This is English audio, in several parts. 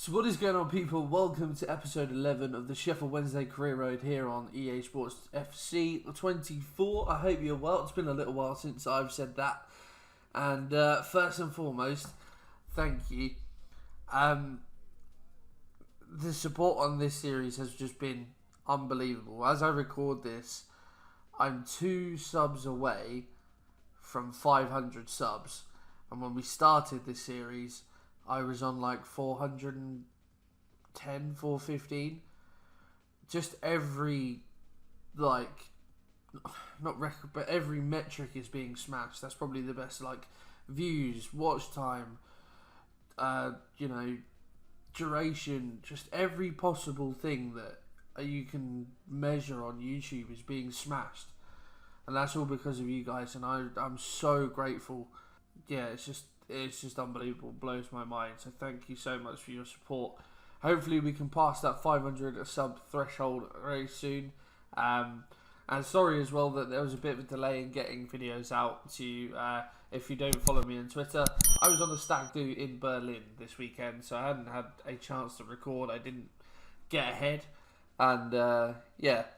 So what is going on, people? Welcome to episode 11 of the Sheffield Wednesday Career Road here on EA Sports FC 24. I hope you're well. It's been a little while since I've said that. And first and foremost, thank you. The support on this series has just been unbelievable. As I record this, I'm 2 subs away from 500 subs. And when we started this series, I was on like 410, 415. Just every, not record, but every metric is being smashed. That's probably the best, views, watch time, duration, just every possible thing that you can measure on YouTube is being smashed. And that's all because of you guys, and I'm so grateful. Yeah, it's just unbelievable. Blows my mind. So thank you so much for your support. Hopefully we can pass that 500 sub threshold very soon. And sorry as well that there was a bit of a delay in getting videos out to you. If you don't follow me on Twitter, I was on a stag do in Berlin this weekend, so I hadn't had a chance to record. I didn't get ahead. And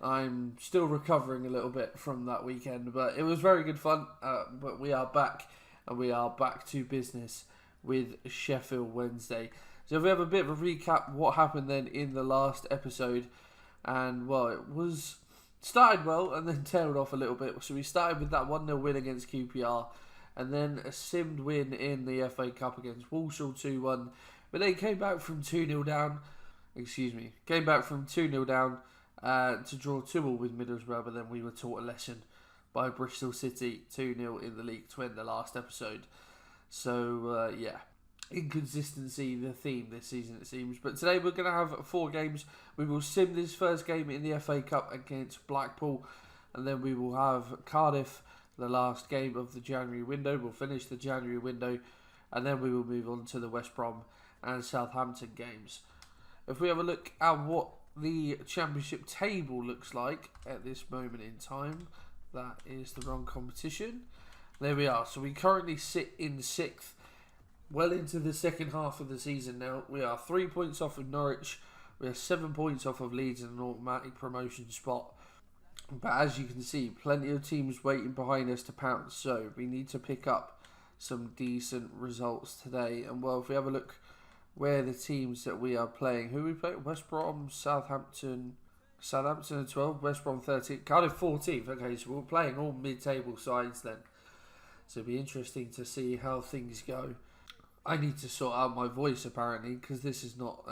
I'm still recovering a little bit from that weekend, but it was very good fun. But we are back. And we are back to business with Sheffield Wednesday. So if we have a bit of a recap what happened then in the last episode. And well, it was started well and then tailed off a little bit. So we started with that 1-0 win against QPR. And then a simmed win in the FA Cup against Walsall 2-1. But they came back from 2-0 down. Came back from 2-0 down to draw 2-2 with Middlesbrough. But then we were taught a lesson by Bristol City 2-0 in the League One the last episode. So, inconsistency, the theme this season it seems. But today we're going to have 4 games. We will sim this first game in the FA Cup against Blackpool. And then we will have Cardiff, the last game of the January window. We'll finish the January window. And then we will move on to the West Brom and Southampton games. If we have a look at what the Championship table looks like at this moment in time. That is the wrong competition. There we are. So we currently sit in 6th. Well into the second half of the season now. We are 3 points off of Norwich. We are 7 points off of Leeds in an automatic promotion spot. But as you can see, plenty of teams waiting behind us to pounce. So we need to pick up some decent results today. And well, if we have a look where the teams that we are playing. Who we play? West Brom, Southampton at 12, West Brom 13, Cardiff 14th. Okay, so we're playing all mid-table sides then. So it'll be interesting to see how things go. I need to sort out my voice apparently because this is not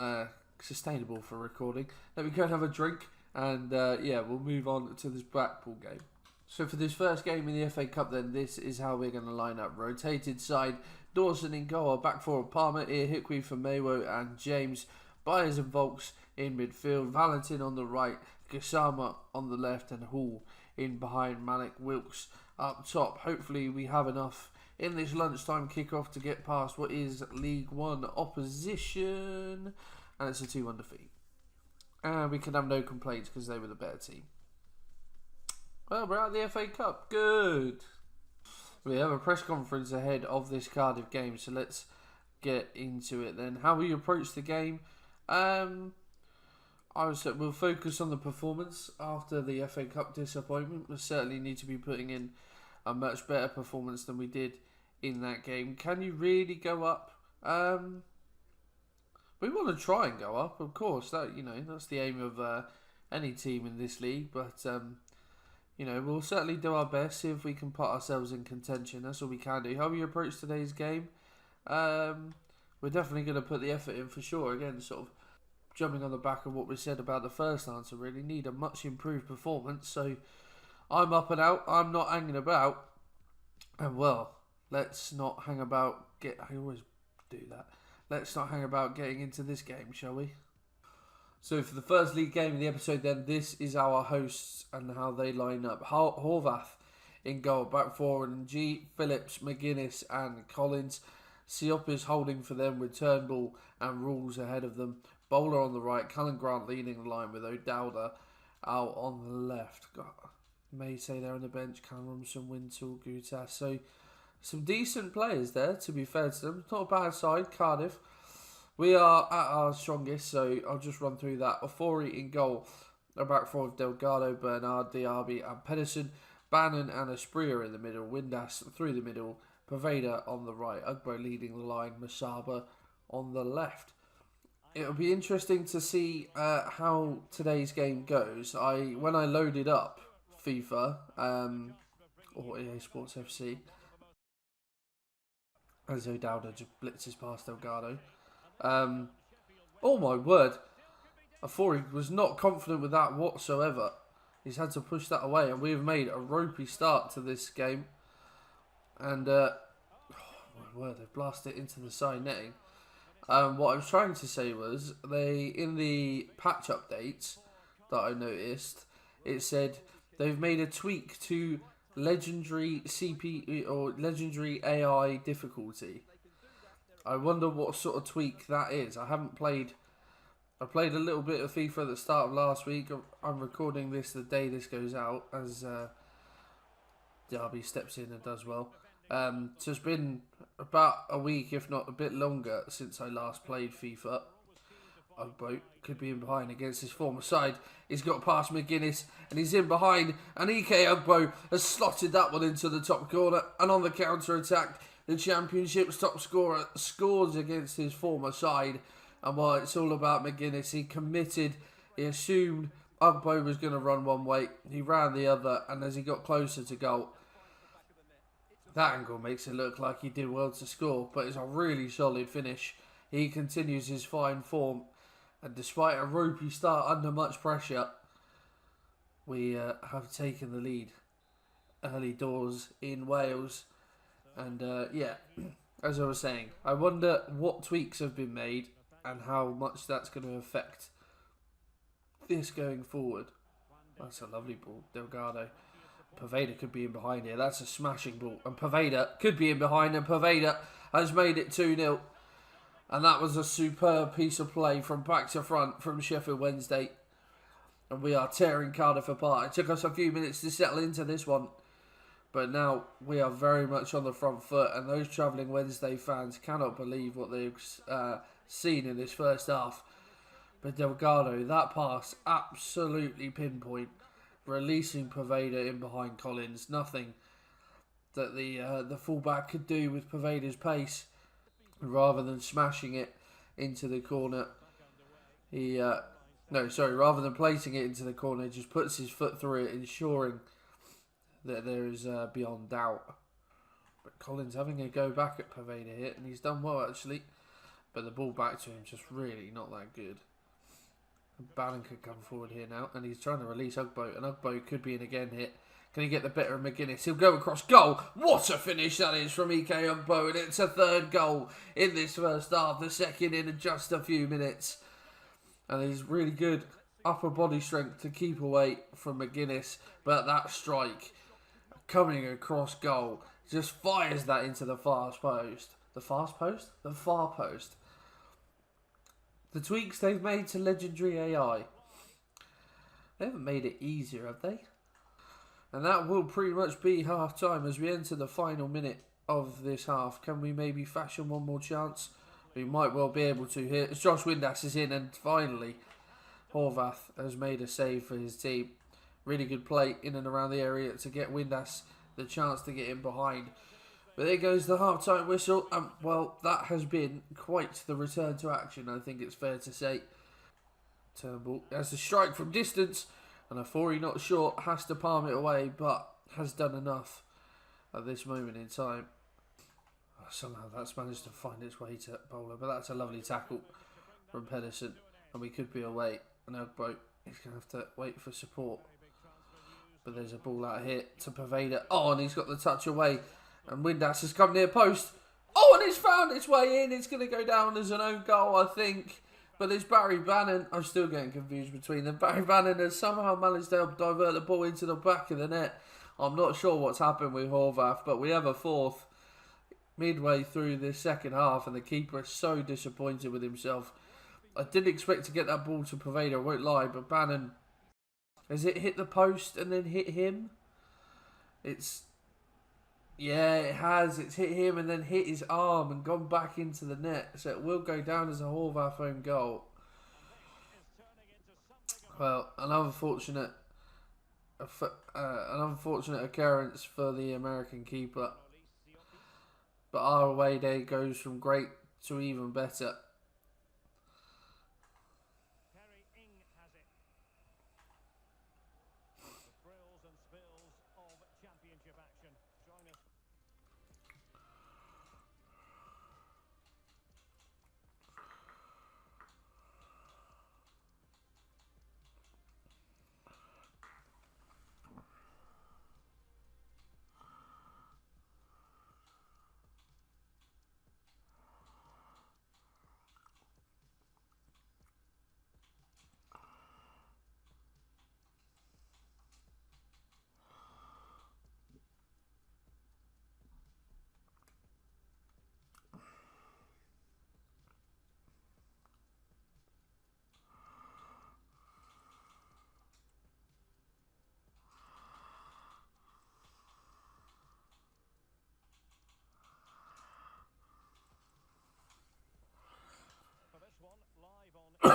sustainable for recording. Let me go and have a drink and we'll move on to this Blackpool game. So for this first game in the FA Cup then, this is how we're going to line up. Rotated side, Dawson in goal, back four of Palmer, Hickwey for Maywo and James, Byers and Volks in midfield, Valentin on the right, Gassama on the left, and Hall in behind Malik Wilkes up top. Hopefully we have enough in this lunchtime kickoff to get past what is League One opposition, and it's a 2-1 defeat. And we can have no complaints because they were the better team. Well, we're out of the FA Cup. Good. We have a press conference ahead of this Cardiff game, so let's get into it then. How we approach the game. We'll focus on the performance after the FA Cup disappointment. We certainly need to be putting in a much better performance than we did in that game. Can you really go up? We want to try and go up, of course. That's the aim of any team in this league. But we'll certainly do our best. See if we can put ourselves in contention. That's all we can do. How we approach today's game? We're definitely going to put the effort in for sure. Again, sort of jumping on the back of what we said about the first answer, really need a much improved performance. So I'm up and out. I'm not hanging about. And well, let's not hang about. I always do that. Let's not hang about getting into this game, shall we? So for the first league game of the episode then, this is our hosts and how they line up. Horvath in goal, back forward, and G, Phillips, McGuinness and Collins. Siop is holding for them with Turnbull and Rules ahead of them. Bowler on the right, Cullen Grant leading the line with O'Dowda out on the left. God, May say they're on the bench, Cameronson, Wintle, Gutas. So some decent players there, to be fair to them. Not a bad side, Cardiff. We are at our strongest, so I'll just run through that. Ofori in goal. A back four of Delgado, Bernard, Diaby and Pedersen. Bannon and Asprilla in the middle. Windass through the middle. Poveda on the right. Ugbo leading the line. Masaba on the left. It'll be interesting to see how today's game goes. When I loaded up FIFA or EA Sports FC, as O'Dowda just blitzes past Delgado. Oh my word! I thought he was not confident with that whatsoever. He's had to push that away, and we've made a ropey start to this game. And oh my word, they've blasted it into the side netting. What I was trying to say was, in the patch updates that I noticed, it said they've made a tweak to legendary CP or legendary AI difficulty. I wonder what sort of tweak that is. I played a little bit of FIFA at the start of last week. I'm recording this the day this goes out, as Derby steps in and does well. So it's been about a week, if not a bit longer, since I last played FIFA. Ugbo could be in behind against his former side. He's got past McGuinness and he's in behind. And EK Ugbo has slotted that one into the top corner. And on the counter attack, the Championship's top scorer scores against his former side. And while it's all about McGuinness, he committed. He assumed Ugbo was going to run one way. He ran the other. And as he got closer to goal, that angle makes it look like he did well to score, but it's a really solid finish. He continues his fine form, and despite a ropey start under much pressure, we have taken the lead early doors in Wales. And yeah, as I was saying, I wonder what tweaks have been made and how much that's going to affect this going forward. That's a lovely ball, Delgado. Poveda could be in behind here. That's a smashing ball. And Poveda could be in behind. And Poveda has made it 2-0. And that was a superb piece of play from back to front from Sheffield Wednesday. And we are tearing Cardiff apart. It took us a few minutes to settle into this one. But now we are very much on the front foot. And those travelling Wednesday fans cannot believe what they've seen in this first half. But Delgado, that pass, absolutely pinpoint. Releasing Poveda in behind Collins. Nothing that the fullback could do with Poveda's pace. Rather than smashing it into the corner, rather than placing it into the corner, he just puts his foot through it, ensuring that there is beyond doubt. But Collins having a go back at Poveda here, and he's done well actually. But the ball back to him just really not that good. Bannon could come forward here now, and he's trying to release Ugbo, and Ugbo could be in again here. Can he get the better of McGuinness? He'll go across goal. What a finish that is from EK Ugbo, and it's a third goal in this first half, the second in just a few minutes. And he's really good upper body strength to keep away from McGuinness, but that strike coming across goal just fires that into the far post. The far post? The far post. The tweaks they've made to legendary AI. They haven't made it easier, have they? And that will pretty much be half time as we enter the final minute of this half. Can we maybe fashion one more chance? We might well be able to here. As Josh Windass is in, and finally Horvath has made a save for his team. Really good play in and around the area to get Windass the chance to get in behind. But there goes the half-time whistle. Well, that has been quite the return to action, I think it's fair to say. Turnbull has a strike from distance, and Ofori, not short, has to palm it away, but has done enough at this moment in time. Somehow that's managed to find its way to Bowler, but that's a lovely tackle from Pedersen, and we could be away. And Ugbo is going to have to wait for support. But there's a ball out here to Poveda. Oh, and he's got the touch away. And Windass has come near post. Oh, and it's found its way in. It's going to go down as an own goal, I think. But it's Barry Bannon. I'm still getting confused between them. Barry Bannon has somehow managed to divert the ball into the back of the net. I'm not sure what's happened with Horvath, but we have a fourth midway through this second half, and the keeper is so disappointed with himself. I didn't expect to get that ball to Poveda, I won't lie, but Bannon, has it hit the post and then hit him? It's Yeah, it has. It's hit him and then hit his arm and gone back into the net. So it will go down as a Horvath own goal. Well, an unfortunate occurrence for the American keeper. But our away day goes from great to even better.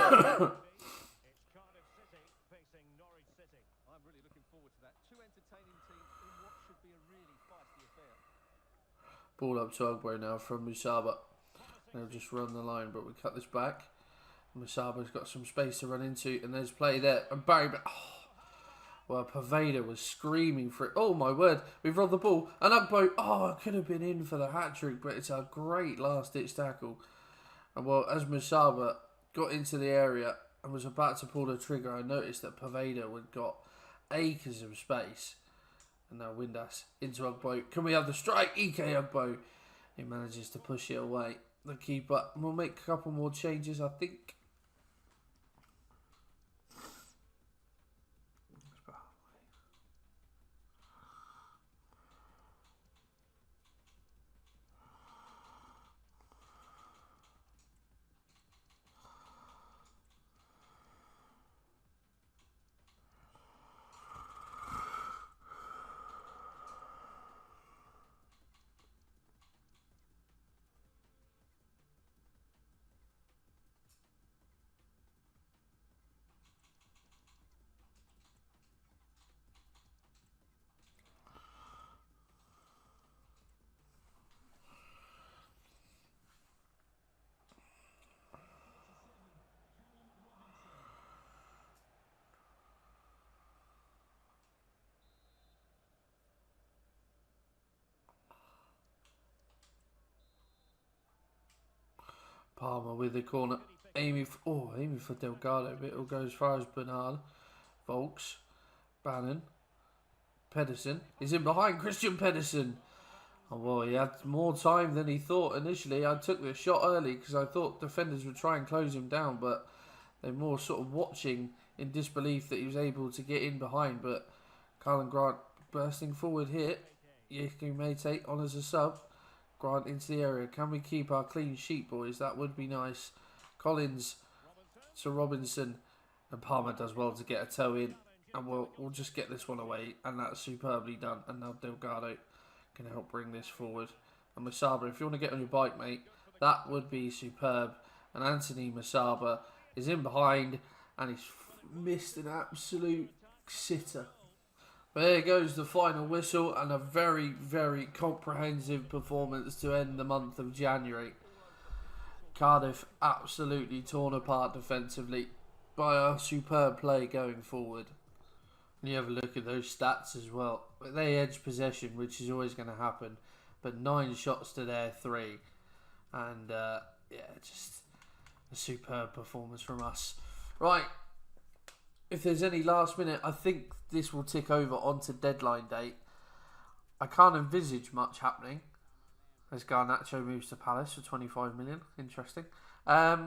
It's Cardiff City facing Norwich City. I'm really looking forward to that. Two entertaining teams in what should be a really feisty affair. Ball up to Ugbo now from Musaba. They'll just run the line, but we cut this back. Musaba's got some space to run into, and there's play there. And Barry, well, Paveda was screaming for it. Oh my word, we've run the ball. And Ugbo, it could have been in for the hat-trick, but it's a great last-ditch tackle. And well, as Musaba got into the area and was about to pull the trigger, I noticed that Paveda had got acres of space. And now Windass into Ugbo. Can we have the strike? EK Ugbo. He manages to push it away. The keeper. We'll make a couple more changes, I think. Palmer with the corner. Aiming for Delgado, but it'll go as far as Bernard. Volks. Bannon. Pedersen. He's in behind Christian Pedersen. Oh, well, he had more time than he thought initially. I took the shot early because I thought defenders would try and close him down, but they're more sort of watching in disbelief that he was able to get in behind. But Carlin Grant bursting forward here. Yiku Mate on as a sub. Grant into the area. Can we keep our clean sheet, boys? That would be nice. Collins to Robinson. And Palmer does well to get a toe in. And we'll just get this one away. And that's superbly done. And now Delgado can help bring this forward. And Musaba, if you want to get on your bike, mate, that would be superb. And Anthony Musaba is in behind. And he's missed an absolute sitter. There goes the final whistle, and a very, very comprehensive performance to end the month of January. Cardiff absolutely torn apart defensively by our superb play going forward. And you have a look at those stats as well. They edge possession, which is always going to happen, but 9 shots to their 3. And just a superb performance from us. Right. If there's any last minute, I think this will tick over onto deadline date. I can't envisage much happening as Garnacho moves to Palace for 25 million. Interesting. I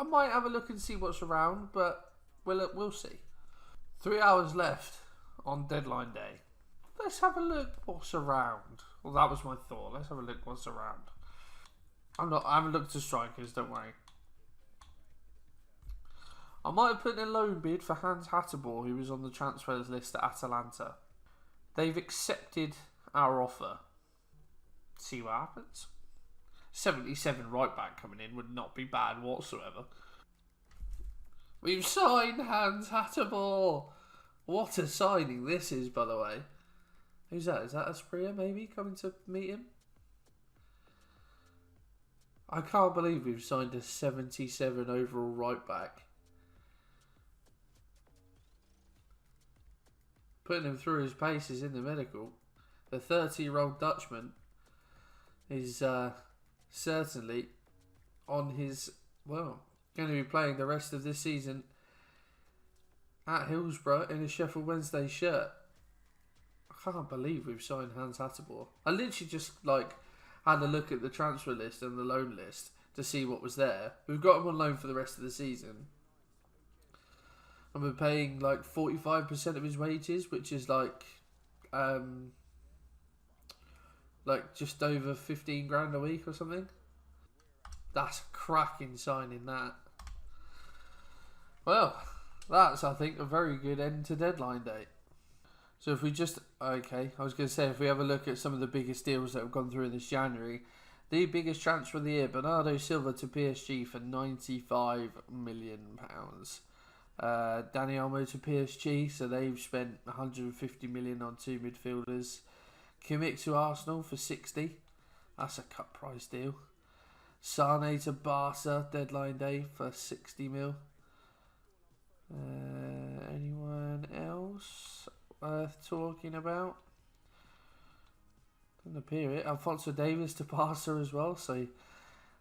might have a look and see what's around, but we'll see. 3 hours left on deadline day. Let's have a look what's around. Well, that was my thought. Let's have a look what's around. I haven't looked at strikers, don't worry. I might have put in a loan bid for Hans Hatterborn, who was on the transfers list at Atalanta. They've accepted our offer. see what happens. 77 right back coming in would not be bad whatsoever. We've signed Hans Hattermore. What a signing this is, by the way. Who's that? Is that Aspria maybe coming to meet him? I can't believe we've signed a 77 overall right back. Putting him through his paces in the medical. The 30-year-old Dutchman is certainly on his, well, going to be playing the rest of this season at Hillsborough in a Sheffield Wednesday shirt. I can't believe we've signed Hans Hattermore. I literally just had a look at the transfer list and the loan list to see what was there. We've got him on loan for the rest of the season. And we're paying 45% of his wages, which is just over 15 grand a week or something. That's a cracking signing, that. Well, that's, I think, a very good end to deadline day. So if we just, I was going to say, if we have a look at some of the biggest deals that have gone through in this January, the biggest transfer of the year, Bernardo Silva to PSG for £95 million. Dani Olmo to PSG, so they've spent 150 million on two midfielders. Kimmich to Arsenal for 60. That's a cut price deal. Sane to Barca, deadline day for 60 mil. Anyone else worth talking about? Doesn't appear it. Alphonso Davies to Barca as well, so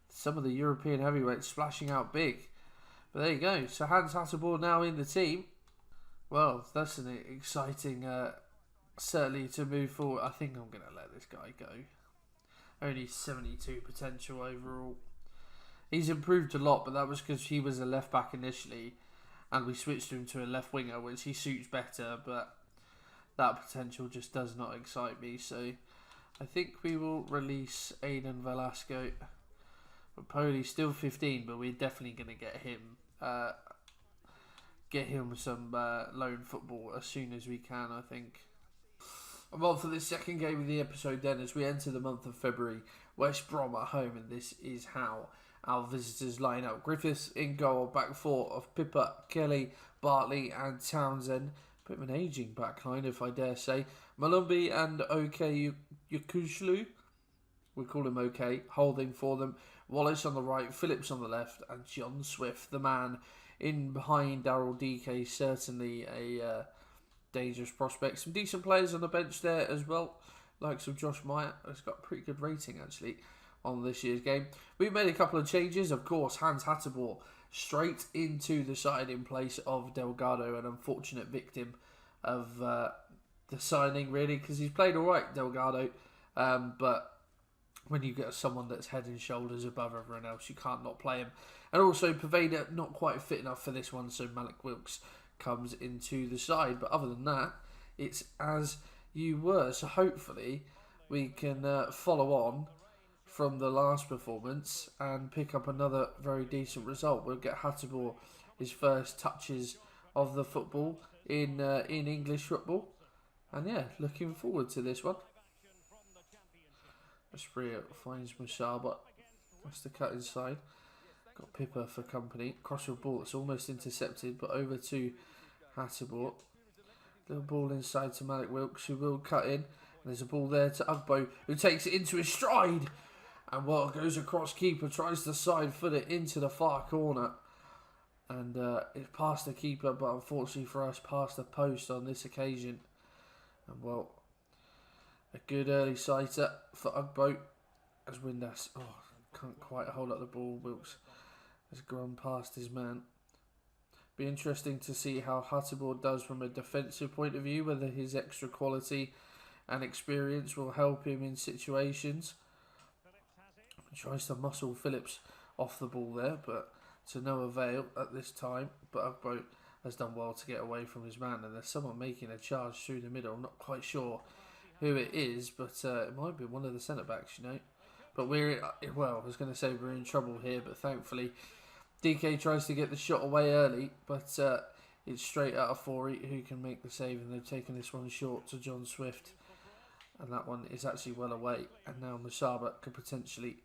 some of the European heavyweights splashing out big. But there you go. So Hans Hattermore now in the team. Well, that's an exciting, certainly to move forward. I think I'm going to let this guy go. Only 72 potential overall. He's improved a lot, but that was because he was a left back initially, and we switched him to a left winger, which he suits better. But that potential just does not excite me. So I think we will release Aidan Velasco. But Poli's still 15, but we're definitely going to get him some loan football as soon as we can, I think. I'm on for the second game of the episode then as we enter the month of February. West Brom at home, and this is how our visitors line up. Griffiths in goal, back four of Pippa, Kelly, Bartley and Townsend. Bit of an ageing back line, if I dare say. Malumbi and OK Yakushlu, we call him OK, holding for them. Wallace on the right, Phillips on the left, and John Swift, the man in behind Daryl DK, certainly a dangerous prospect. Some decent players on the bench there as well, like some Josh Meyer. It's got a pretty good rating actually on this year's game. We've made a couple of changes, of course. Hans Hattermore straight into the side in place of Delgado, an unfortunate victim of the signing really, because he's played alright, Delgado, but when you get someone that's head and shoulders above everyone else, you can't not play him. And also, Poveda not quite fit enough for this one, so Malik Wilks comes into the side. But other than that, it's as you were. So hopefully, we can follow on from the last performance and pick up another very decent result. We'll get Hattermore his first touches of the football in English football. And yeah, looking forward to this one. Aspria finds Musaba. That's the cut inside. Got Pippa for company. Crossfield ball that's almost intercepted, but over to Hattermore. Little ball inside to Malik Wilks, who will cut in. And there's a ball there to Ugbo, who takes it into his stride. And well, goes across keeper, tries to side foot it into the far corner. And it's past the keeper, but unfortunately for us, past the post on this occasion. And well, a good early sighter for Ugbo as Windass. Oh, can't quite hold up the ball. Wilks has gone past his man. Be interesting to see how Hattermore does from a defensive point of view, whether his extra quality and experience will help him in situations. He tries to muscle Phillips off the ball there, but to no avail at this time. But Ugbo has done well to get away from his man, and there's someone making a charge through the middle. I'm not quite sure who it is, but it might be one of the centre-backs, you know. But we're, well, I was going to say we're in trouble here, but thankfully DK tries to get the shot away early, but it's straight out of Forey who can make the save, and they've taken this one short to John Swift. And that one is actually well away. And now Musaba could potentially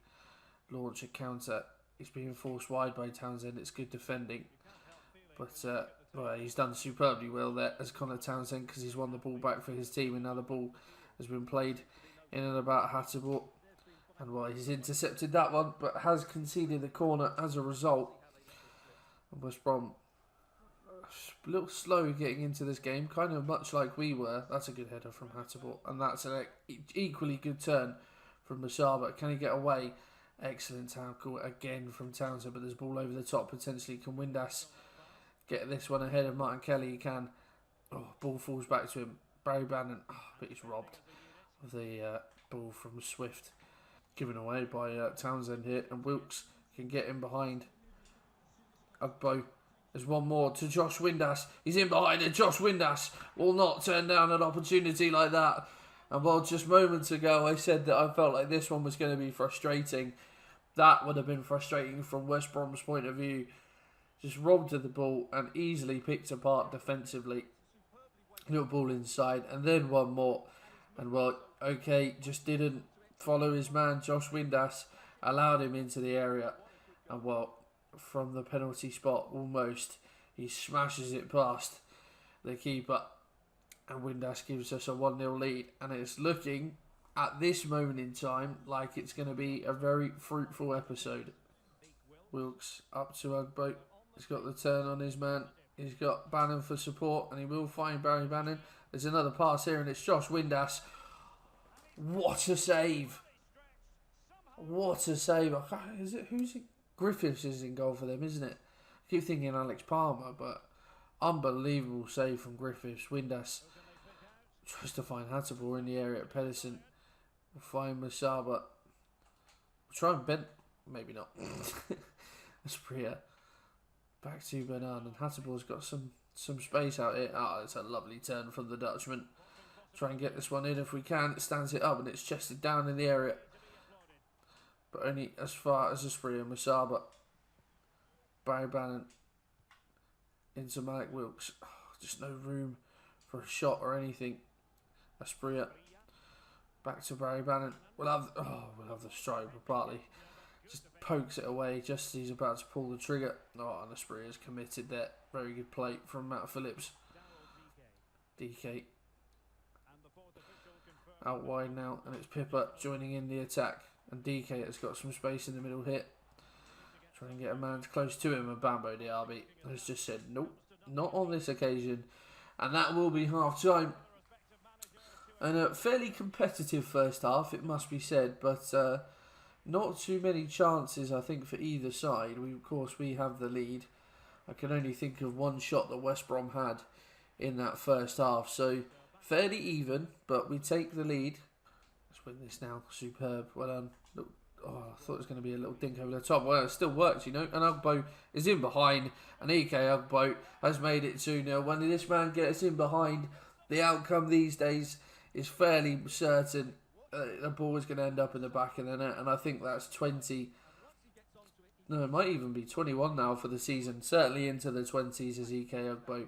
launch a counter. He's being forced wide by Townsend. It's good defending. But well, he's done superbly well there as Connor Townsend, because he's won the ball back for his team. And now the ball has been played in and about Hatterport. And well, he's intercepted that one, but has conceded the corner as a result. And West Brom a little slow getting into this game, kind of much like we were. That's a good header from Hatterport, and that's an equally good turn from Musaba. Can he get away? Excellent tackle again from Townsend, but there's ball over the top potentially. Can Windass get this one ahead of Martin Kelly? He can. Oh, ball falls back to him. Barry Bannon, but he's robbed of the ball from Swift. Given away by Townsend here, and Wilkes can get in behind. Ugbo. There's one more to Josh Windass. He's in behind it. Josh Windass will not turn down an opportunity like that. And while just moments ago I said that I felt like this one was going to be frustrating, that would have been frustrating from West Brom's point of view. Just robbed of the ball and easily picked apart defensively. Little ball inside, and then one more. And well, okay, just didn't follow his man. Josh Windass allowed him into the area. And well, from the penalty spot almost, he smashes it past the keeper. And Windass gives us a 1-0 lead. And it's looking, at this moment in time, like it's going to be a very fruitful episode. Wilkes up to Ugbo. He's got the turn on his man. He's got Bannon for support, and he will find Barry Bannon. There's another pass here, and it's Josh Windass. What a save! What a save! Is it, who's it? Griffiths is in goal for them, isn't it? I keep thinking Alex Palmer, but unbelievable save from Griffiths. Windass tries to find Hatterport in the area at Pedersen. We'll find Musaba. We'll try and bend. Maybe not. Espria. Back to Bernard, and Hatterport's got some space out here. It's a lovely turn from the Dutchman. Try and get this one in if we can. It stands it up and it's chested down in the area. But only as far as Espria and Musaba. Barry Bannon into Malik Wilkes. Just no room for a shot or anything. Espria back to Barry Bannon. We'll have the strike, but Bartley just pokes it away just as he's about to pull the trigger. And Espria is committed there. Very good play from Matt Phillips. DK out wide now, and it's Pippa joining in the attack. And DK has got some space in the middle here. Trying to get a man close to him, and Bambo Diaby has just said, nope, not on this occasion. And that will be half time. And a fairly competitive first half, it must be said, but not too many chances, I think, for either side. Of course, we have the lead. I can only think of one shot that West Brom had in that first half. So, fairly even, but we take the lead. Let's win this now. Superb. Well done. I thought it was going to be a little dink over the top. Well, it still works, you know. And Ugbo is in behind. And EK Ugbo has made it 2-0. When this man gets in behind, the outcome these days is fairly certain. The ball is going to end up in the back of the net, and I think that's 20. No, it might even be 21 now for the season. Certainly into the 20s as EK Ugbo.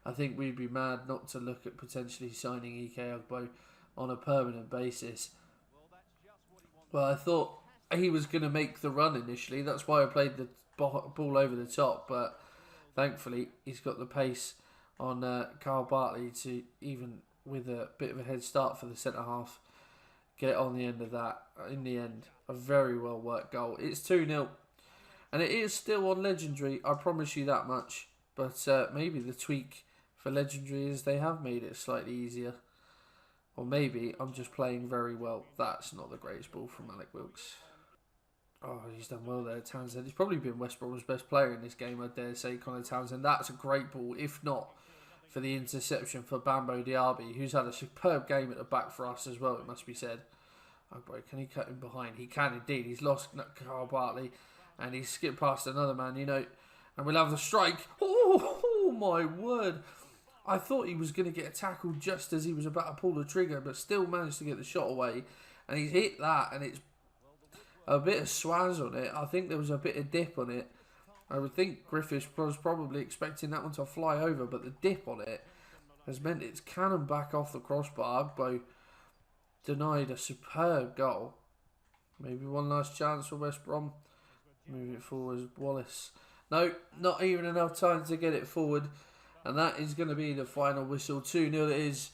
I think we'd be mad not to look at potentially signing EK Ugbo on a permanent basis. Well, I thought he was going to make the run initially. That's why I played the ball over the top, but thankfully he's got the pace on Carl Bartley to, even with a bit of a head start for the centre half, get on the end of that. In the end, a very well worked goal. It's 2-0. And it is still on Legendary, I promise you that much. But maybe the tweak for Legendary is they have made it slightly easier. Or maybe I'm just playing very well. That's not the greatest ball from Malik Wilkes. He's done well there, Townsend. He's probably been West Brom's best player in this game, I dare say, Connor Townsend. That's a great ball, if not for the interception for Bambo Diaby, who's had a superb game at the back for us as well, it must be said. Boy, can he cut him behind? He can indeed. He's lost Carl Bartley, and he's skipped past another man, you know. And we'll have the strike. Oh my word. I thought he was going to get tackled just as he was about to pull the trigger, but still managed to get the shot away. And he's hit that, and it's a bit of swaz on it. I think there was a bit of dip on it. I would think Griffiths was probably expecting that one to fly over, but the dip on it has meant it's cannon back off the crossbar. Ugbo denied a superb goal. Maybe one last chance for West Brom. Move it forward, Wallace. No, not even enough time to get it forward. And that is going to be the final whistle. 2-0 it is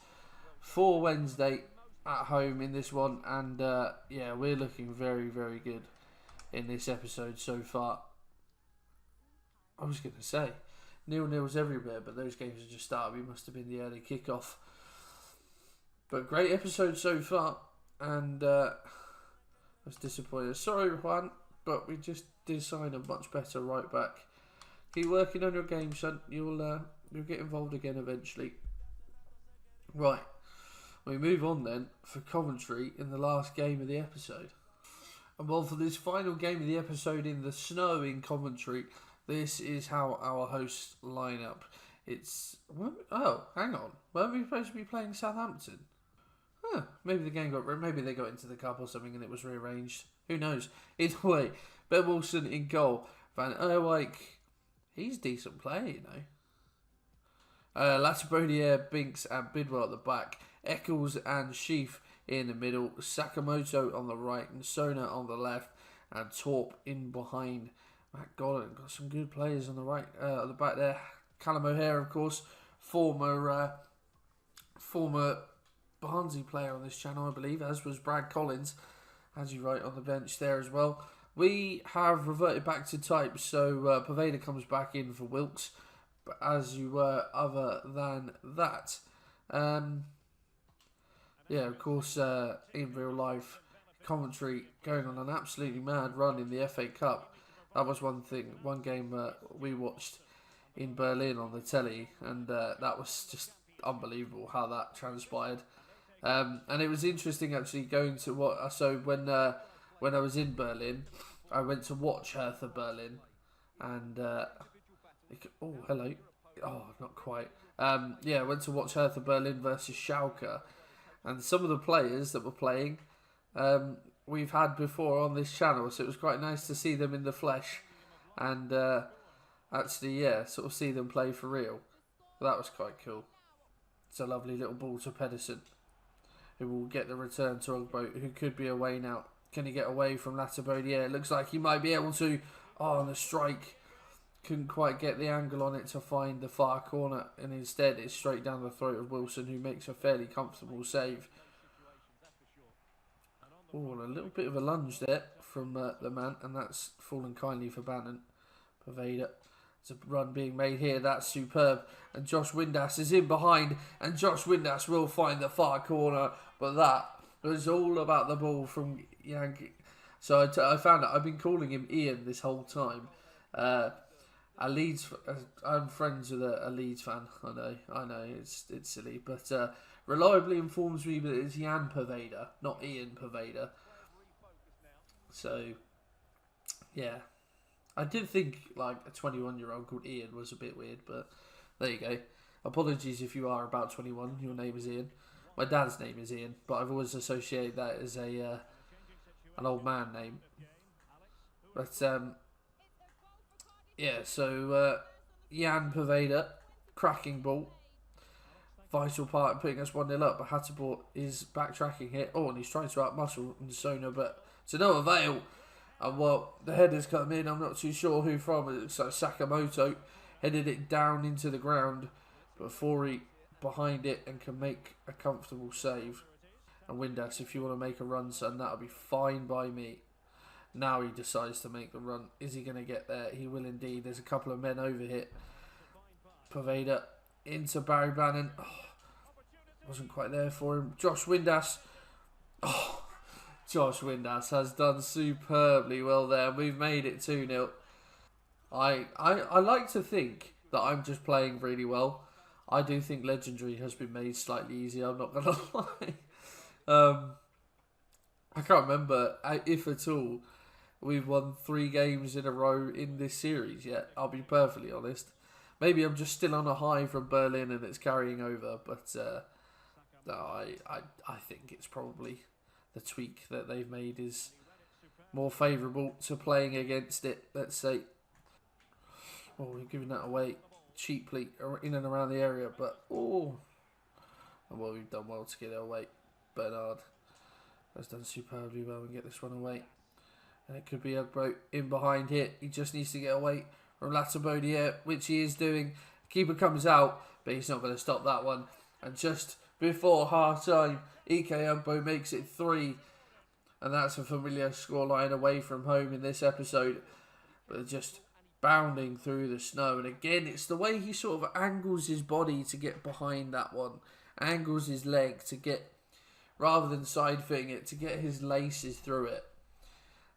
for Wednesday at home in this one. And yeah, we're looking very, very good in this episode so far. I was going to say 0-0's everywhere, but those games have just started. We must have been the early kickoff. But great episode so far. And I was disappointed. Sorry, Juan, but we just did sign a much better right back. Keep working on your game, son. You'll get involved again eventually. Right. We move on then for Coventry in the last game of the episode. And well, for this final game of the episode in the snow in Coventry, this is how our hosts line up. It's... Oh, hang on. Weren't we supposed to be playing Southampton? Huh. Maybe the game maybe they got into the cup or something and it was rearranged. Who knows? Either way, Ben Wilson in goal. Van Erwijk, he's decent player, you know. Latibodiere, Binks and Bidwell at the back. Eccles and Sheaf in the middle. Sakamoto on the right and Sona on the left. And Torp in behind. Matt Gollan got some good players on the right, at the back there. Callum O'Hare, of course, former Barnsley player on this channel, I believe, as was Brad Collins, as you write on the bench there as well. We have reverted back to type, so Poveda comes back in for Wilkes, but as you were other than that. Yeah, of course, in real life, Coventry going on an absolutely mad run in the FA Cup. That was one game we watched in Berlin on the telly, and that was just unbelievable how that transpired. And it was interesting actually going to what. So when I was in Berlin, I went to watch Hertha Berlin, and oh hello, oh not quite. Yeah, I went to watch Hertha Berlin versus Schalke, and some of the players that were playing, we've had before on this channel, so it was quite nice to see them in the flesh, and actually sort of see them play for real. That was quite cool. It's a lovely little ball to Pedersen, who will get the return to Ogbo, who could be away now. Can he get away from Latibodiere? It looks like he might be able to. Oh, and the strike. Couldn't quite get the angle on it to find the far corner, and instead it's straight down the throat of Wilson, who makes a fairly comfortable save. Oh, and a little bit of a lunge there from the man, and that's fallen kindly for Bannon. Poveda. It's a run being made here. That's superb. And Josh Windass is in behind. And Josh Windass will find the far corner. But that was all about the ball from Yankee. So I found out. I've been calling him Ian this whole time. I'm friends with a Leeds fan. I know. It's silly. But reliably informs me that it's Jan Poveda, not Ian Poveda. So, yeah. I did think like a 21-year-old called Ian was a bit weird, but there you go. Apologies if you are about 21. Your name is Ian. My dad's name is Ian, but I've always associated that as an old man name. But yeah. So Jan Poveda, cracking ball, vital part in putting us 1-0 up. But Hatterport is backtracking here. Oh, and he's trying to outmuscle Sona, but to no avail. And well, the header's come in. I'm not too sure who from. It looks like Sakamoto headed it down into the ground, but Fori behind it and can make a comfortable save. And Windass, if you want to make a run, son, that'll be fine by me. Now he decides to make the run. Is he going to get there? He will indeed. There's a couple of men over here. Poveda into Barry Bannon. Oh, wasn't quite there for him. Josh Windass. Oh. Josh Windass has done superbly well there. We've made it 2-0. I like to think that I'm just playing really well. I do think Legendary has been made slightly easier, I'm not going to lie. I can't remember, if at all, we've won 3 games in a row in this series yet. I'll be perfectly honest. Maybe I'm just still on a high from Berlin and it's carrying over. But no, I think it's probably... the tweak that they've made is more favourable to playing against it, let's say. Oh, we're giving that away cheaply in and around the area, but oh, well, we've done well to get it away. Bernard has done superbly well and get this one away. And it could be Ugbo in behind here. He just needs to get away from Latibodia, which he is doing. Keeper comes out, but he's not going to stop that one. And just before half time, Ike Ugbo makes it 3. And that's a familiar scoreline away from home in this episode. But just bounding through the snow. And again, it's the way he sort of angles his body to get behind that one. Angles his leg to get, rather than side footing it, to get his laces through it.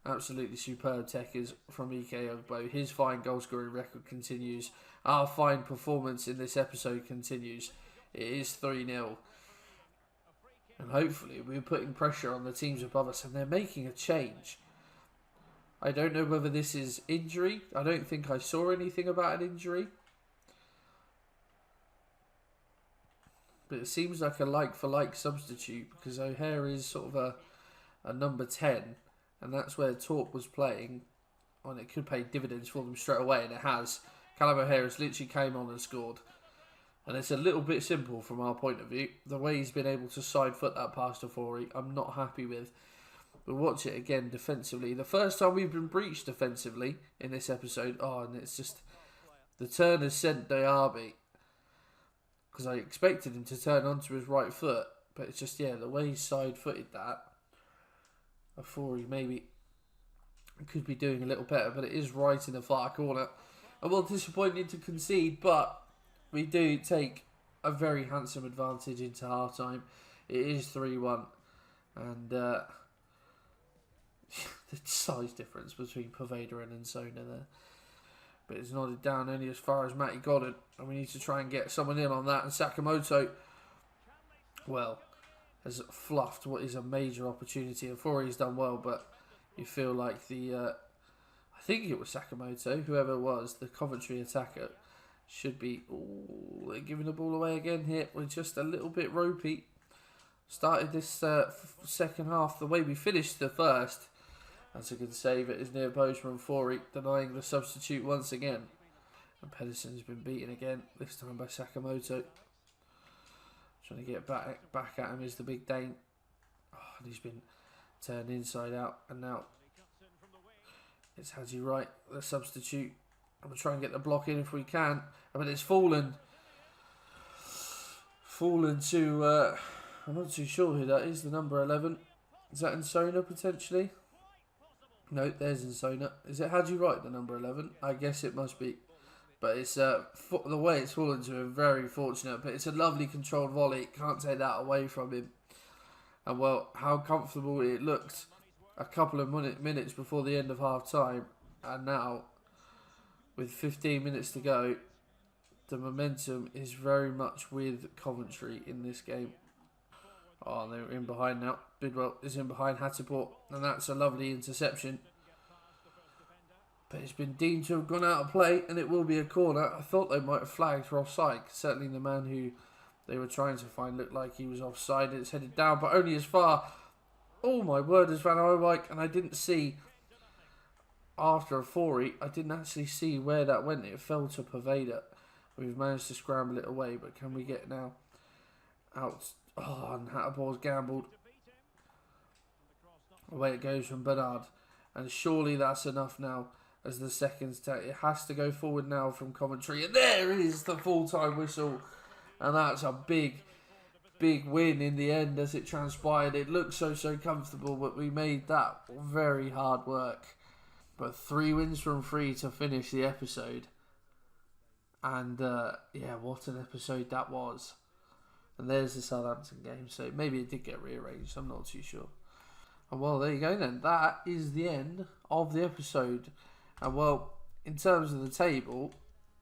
Absolutely superb techers from Ike Ugbo. His fine goal scoring record continues. Our fine performance in this episode continues. It is 3-0. And hopefully we're putting pressure on the teams above us and they're making a change. I don't know whether this is injury. I don't think I saw anything about an injury. But it seems like a like-for-like substitute because O'Hare is sort of a number 10. And that's where Torp was playing. And it could pay dividends for them straight away, and it has. Callum O'Hare has literally came on and scored. And it's a little bit simple from our point of view. The way he's been able to side foot that pass to Forey, I'm not happy with. But watch it again defensively. The first time we've been breached defensively in this episode. Oh, and it's just... The turn has sent Diaby. Because I expected him to turn onto his right foot. But it's just, yeah, the way he side-footed that. Forey maybe could be doing a little better. But it is right in the far corner. I'm well disappointed to concede, but we do take a very handsome advantage into half-time. It is 3-1. And the size difference between Poveda and Nsona there. But it's nodded down only as far as Matty Goddard. And we need to try and get someone in on that. And Sakamoto, well, has fluffed what is a major opportunity. And Forey's done well, but you feel like the... I think it was Sakamoto, whoever it was, the Coventry attacker, should be... Oh, they're giving the ball away again here. We're just a little bit ropey. Started this second half the way we finished the first. That's a good save. It is near post from Forey, denying the substitute once again. And Pedersen's been beaten again, this time by Sakamoto. Trying to get back at him is the big Dane. Oh, and he's been turned inside out. And now it's Hadji Wright, the substitute. I'm going to try and get the block in if we can. But it's fallen. Fallen to... I'm not too sure who that is, the number 11. Is that Nsona potentially? No, there's Nsona. Is it Hadji Wright, the number 11? I guess it must be. But it's the way it's fallen to him, very fortunate. But it's a lovely controlled volley. Can't take that away from him. And well, how comfortable it looked a couple of minutes before the end of half time. And now, with 15 minutes to go, the momentum is very much with Coventry in this game. Oh, they're in behind now. Bidwell is in behind Hatiport, and that's a lovely interception. But it's been deemed to have gone out of play, and it will be a corner. I thought they might have flagged for offside. Certainly the man who they were trying to find looked like he was offside. It's headed down, but only as far. Oh my word, as Van Owijk, and I didn't see after a Forey. I didn't actually see where that went. It fell to Poveda. We've managed to scramble it away, but can we get now out? Oh, and Hatterbour's gambled. Away it goes from Bernard. And surely that's enough now as the seconds take. It has to go forward now from Coventry. And there is the full-time whistle. And that's a big, big win in the end as it transpired. It looked so comfortable, but we made that very hard work. But 3 wins from 3 to finish the episode. And yeah, what an episode that was. And there's the Southampton game, so maybe it did get rearranged, I'm not too sure. And well, there you go then. That is the end of the episode. And well, in terms of the table,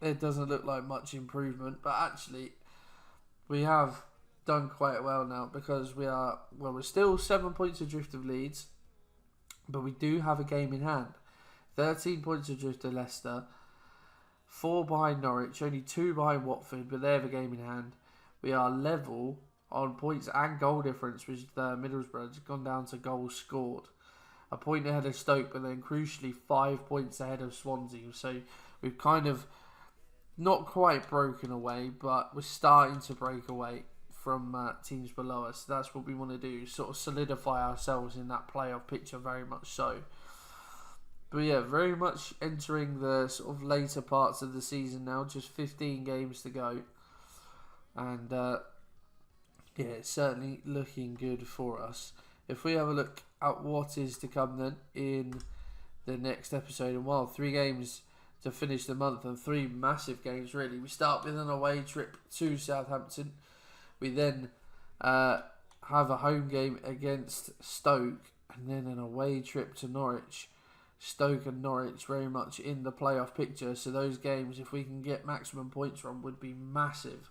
it doesn't look like much improvement, but actually, we have done quite well now because we're still 7 points adrift of Leeds, but we do have a game in hand. 13 points adrift of Leicester, 4 behind Norwich, only 2 behind Watford, but they have a game in hand. We are level on points and goal difference, which Middlesbrough has gone down to goals scored. A point ahead of Stoke, but then crucially 5 points ahead of Swansea. So we've kind of not quite broken away, but we're starting to break away from teams below us. That's what we want to do, sort of solidify ourselves in that playoff picture, very much so. But yeah, very much entering the sort of later parts of the season now, just 15 games to go. And yeah, it's certainly looking good for us. If we have a look at what is to come then in the next episode, and well, 3 games to finish the month, and 3 massive games really. We start with an away trip to Southampton. We then have a home game against Stoke, and then an away trip to Norwich. Stoke and Norwich very much in the playoff picture, so those games, if we can get maximum points from, would be massive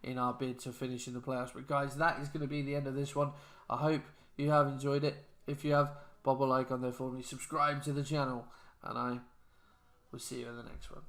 in our bid to finish in the playoffs. But guys, that is going to be the end of this one. I hope you have enjoyed it. If you have, pop a like on there for me, subscribe to the channel, and I will see you in the next one.